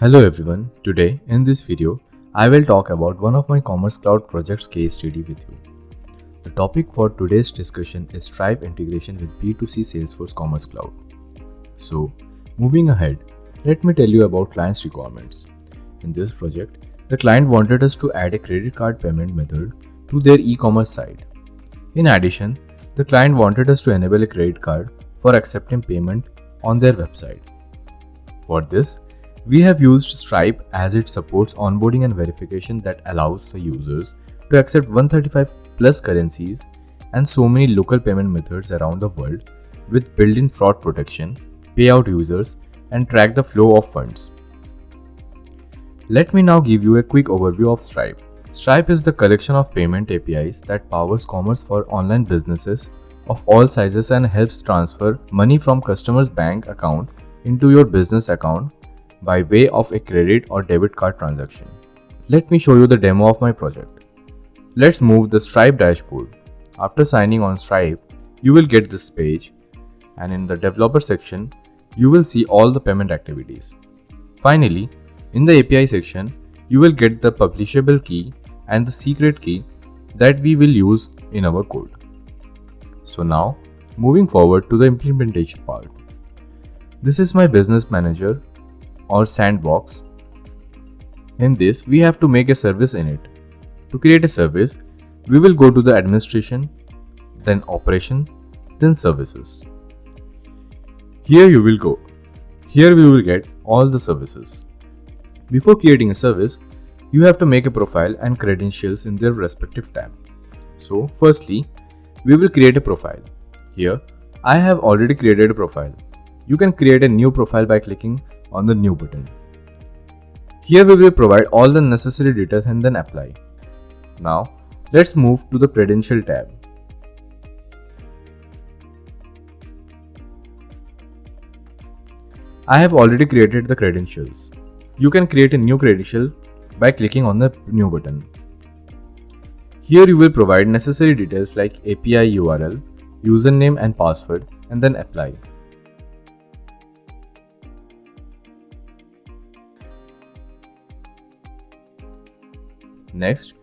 Hello everyone, today in this video, I will talk about one of my Commerce Cloud projects case study with you. The topic for today's discussion is Stripe integration with B2C Salesforce Commerce Cloud. So, moving ahead, let me tell you about client's requirements. In this project, the client wanted us to add a credit card payment method to their e-commerce site. In addition, the client wanted us to enable a credit card for accepting payment on their website. For this, we have used Stripe as it supports onboarding and verification that allows the users to accept 135 plus currencies and so many local payment methods around the world with built-in fraud protection, payout users, and track the flow of funds. Let me now give you a quick overview of Stripe. Stripe is the collection of payment APIs that powers commerce for online businesses of all sizes and helps transfer money from customers' bank account into your business account by way of a credit or debit card transaction. Let me show you the demo of my project. Let's move the Stripe dashboard. After signing on Stripe, you will get this page, and in the developer section, you will see all the payment activities. Finally, in the API section, you will get the publishable key and the secret key that we will use in our code. So now, moving forward to the implementation part. This is my business manager or sandbox. In this, we have to make a service in it. To create a service, we will go to the administration, then operation, then services. Here we will get all the services. Before creating a service, you have to make a profile and credentials in their respective tab. So firstly, we will create a profile. Here, I have already created a profile. You can create a new profile by clicking on the new button. Here we will provide all the necessary details and then apply. Now let's move to the credential tab. I have already created the credentials. You can create a new credential by clicking on the new button. Here you will provide necessary details like API URL, username and password, and then apply. Next,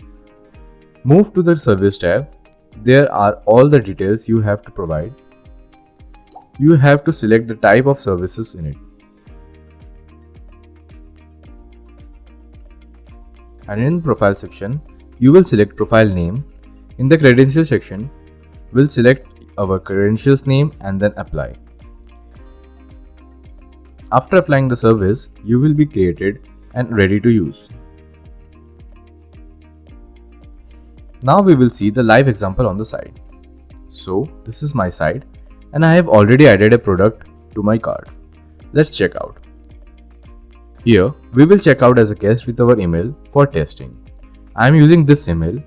move to the service tab. There are all the details you have to provide. You have to select the type of services in it. And in the profile section, you will select profile name. In the credential section, we'll select our credentials name and then apply. After applying the service, you will be created and ready to use. Now we will see the live example on the site. So this is my site and I have already added a product to my cart. Let's check out. Here we will check out as a guest with our email for testing. I am using this email.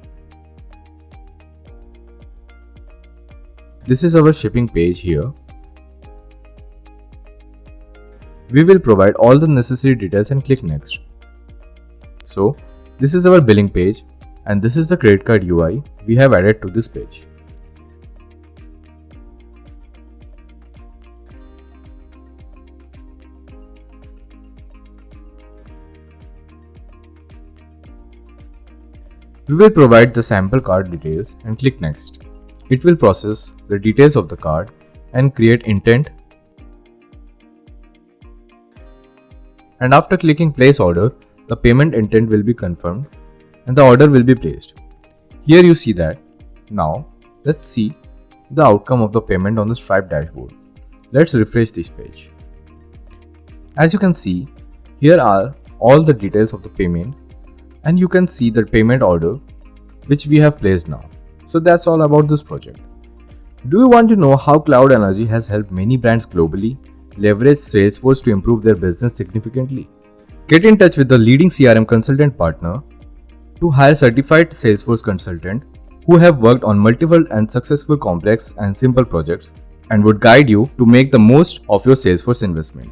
This is our shipping page here. We will provide all the necessary details and click next. So this is our billing page. And this is the credit card UI we have added to this page. We will provide the sample card details and click next. It will process the details of the card and create intent. And after clicking place order, the payment intent will be confirmed and the order will be placed. Here you see that. Now let's see the outcome of the payment on the Stripe dashboard. Let's refresh this page. As you can see, here are all the details of the payment and you can see the payment order which we have placed now. So that's all about this project. Do you want to know how Cloud Energy has helped many brands globally leverage Salesforce to improve their business significantly? Get in touch with the leading CRM consultant partner to hire certified Salesforce consultant who have worked on multiple and successful complex and simple projects and would guide you to make the most of your Salesforce investment.